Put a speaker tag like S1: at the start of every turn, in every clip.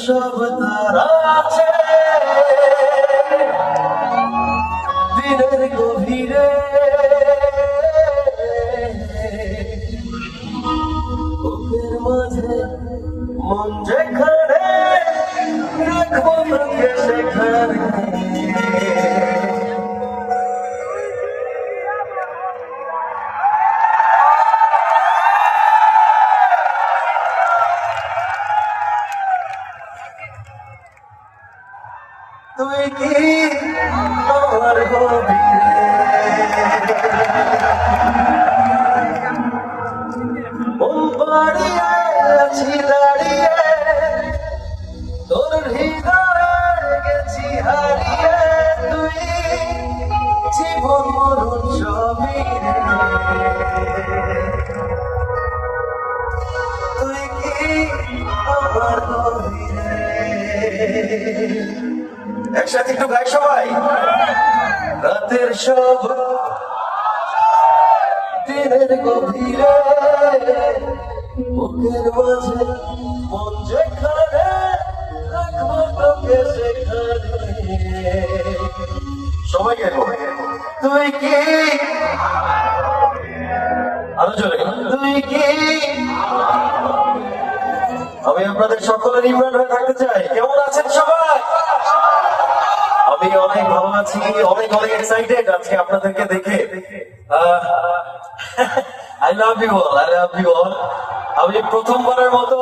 S1: সব তারা আছে দিনের গভীরে, বুকের মাঝে মন যেখানে রাখবো তোকে সেখানে। তুই কি আমার হবি মন বাড়িয়ে আছি দাঁড়িয়ে, তোর হৃদয়ে গেছি হারিয়ে। তুই জীবন মরণ সবই, তুই কি আমার হবি রে। একসাথে একটু গাই সবাই। রাতের সব দিনের গভীরে, বুকের মাঝে মন যেখানে রাখবো তোকে সেখানে। সবাই গেল। তুই কি আরো জোরে, তুই কি। আমি আপনাদের সকলের ইমরান হয়ে থাকতে চাই। কেমন আছেন সবাই? আমি অনেক ভালো আছি, অনেক অনেক এক্সাইটেড আজকে আপনাদেরকে দেখে। I love you all, I love you all. আমি প্রথমবারের মতো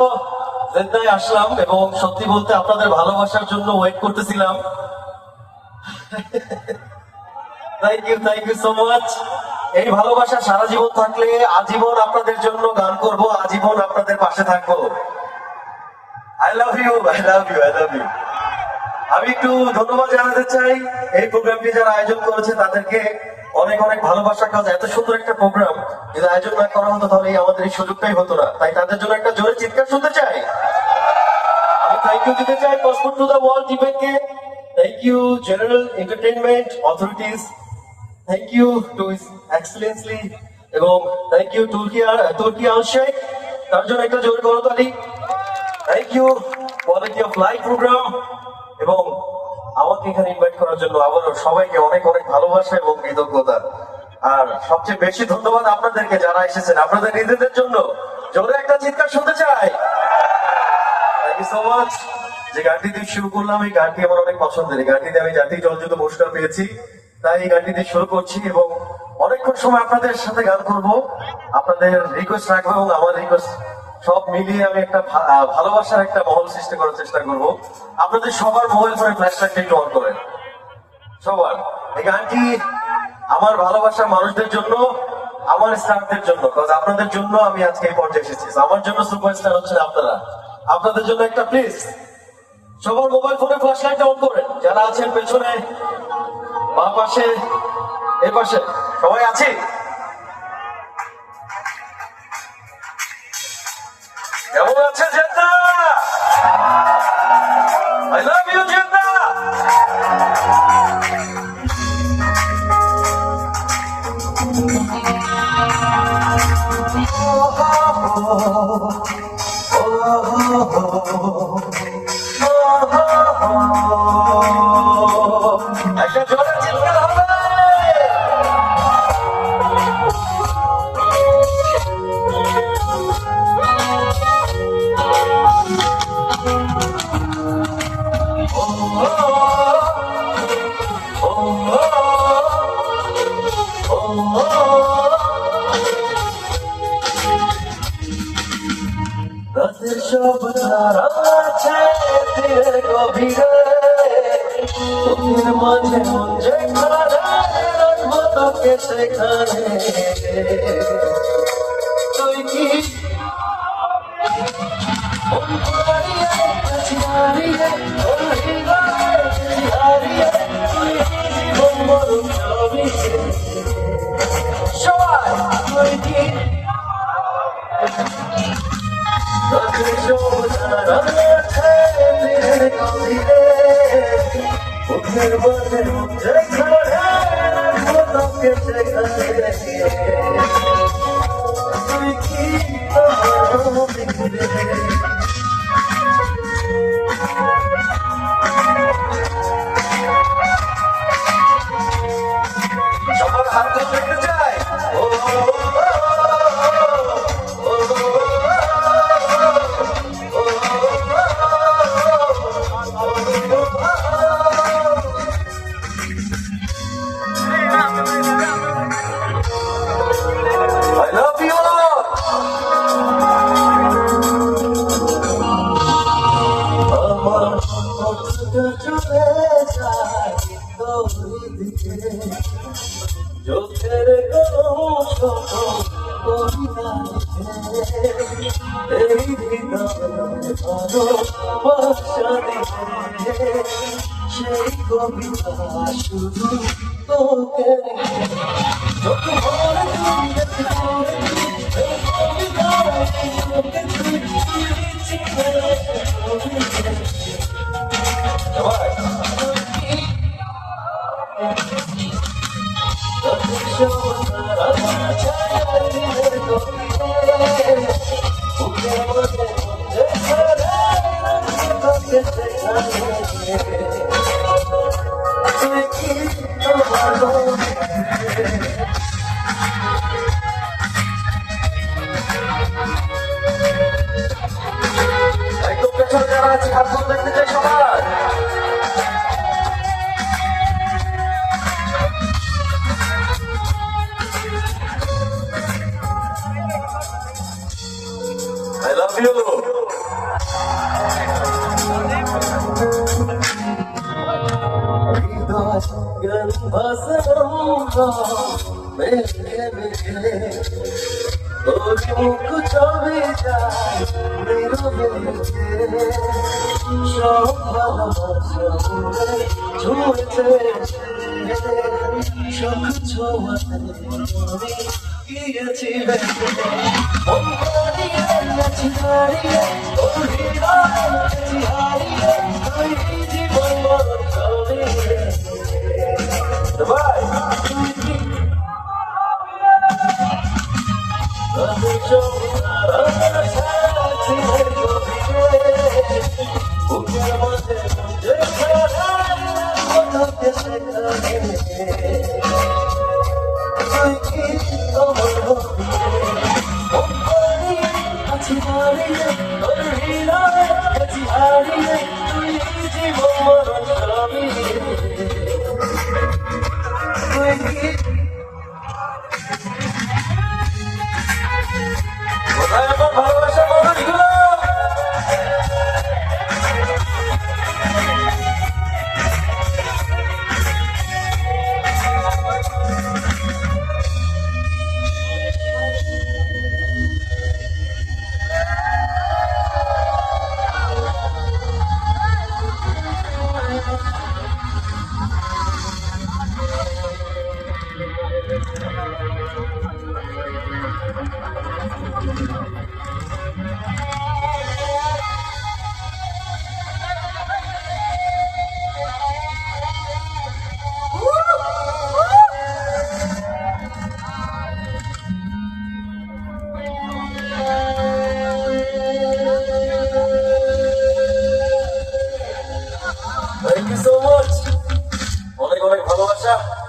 S1: জেদ্দায় আসলাম এবং সত্যি বলতে আপনাদের ভালোবাসার জন্য ওয়েট করতেছিলাম। Thank you so much. এই ভালোবাসা সারা জীবন থাকলে আজীবন আপনাদের জন্য গান করব, আজীবন আপনাদের পাশে থাকবো। I love you, I love you, I love you. আমি একটু ধন্যবাদ জানাতে চাই এই প্রোগ্রামটি যারা আয়োজন করেছে তাদেরকে অনেক অনেক ভালোবাসা। কাজ এত সুন্দর একটা প্রোগ্রাম যদি আয়োজন না করা হতো তাহলে আমাদের এই সুযোগটাই হতো না। তাই তাদের জন্য একটা জোরে চিৎকার শুনতে চাই। আমি থ্যাংক ইউ দিতে চাই পাসপোর্ট টু দ্য ওয়ার্ল্ড টিমকে, thank you general entertainment authorities, thank you to his excellency, এবং থ্যাংক ইউ তুর্কি আল শেখ, তার জন্য একটা জোরে করতালি। Thank you quality of live programme, এবং আমাকে এখানে ইনভাইট করার জন্য আবারও সবাইকে অনেক অনেক ভালোবাসা এবং কৃতজ্ঞতা। আর সবচেয়ে বেশি ধন্যবাদ আপনাদেরকে যারা এসেছেন, আপনাদের নিজেদের জন্য জোরে একটা চিৎকার শুনতে চাই। Thank you so much. যে গানটি দিয়ে শুরু করলাম এই গানটি আমার অনেক পছন্দের। এই গানটিতে আমি জাতীয় চলচ্চিত্র পুরস্কার পেয়েছি, তাই এই গানটি দিয়ে শুরু করছি এবং অনেকক্ষণ সময় আপনাদের সাথে গান করব, আপনাদের রিকোয়েস্ট রাখবো এবং আমার রিকোয়েস্ট সব মিলিয়ে আমি একটা ভালোবাসার একটা মহল সৃষ্টি করার চেষ্টা করব। আপনাদের সবার মোবাইল ফোনে ফ্ল্যাশ লাইটটা একটু অন করেন সবার। এই গানটি আমার ভালোবাসার মানুষদের জন্য, আমার স্টারদের জন্য, কারণ আপনাদের জন্য আমি আজকে এই পর্যায়ে এসেছি। আমার জন্য সুপারস্টার হচ্ছেন আপনারা। আপনাদের জন্য একটা প্লিজ সবার মোবাইল ফোনে ফ্ল্যাশ লাইটটা অন করেন। যারা আছেন পেছনে, বা পাশে, এ পাশে, সবাই আছে? কেমন আছে Jeddah? I love you Jeddah. তোদের মাঝে মন যেখানে রাখবো তোকে সেখানে তুই কি সবার হাত ধরতে চাই I love you all. আমার পথটা চলে যায় তোর দিকে চোখের কোনো এই ভালোবাসা দিয়ে সেই কবিতা শুধু তোকে চোখ ভরে একদম পেছনে যারা আছে হাত দেখতে চাই সবাই I love you. ভালোবাসা মানুষগুলো Thank you so much. অনেক অনেক ভালোবাসা।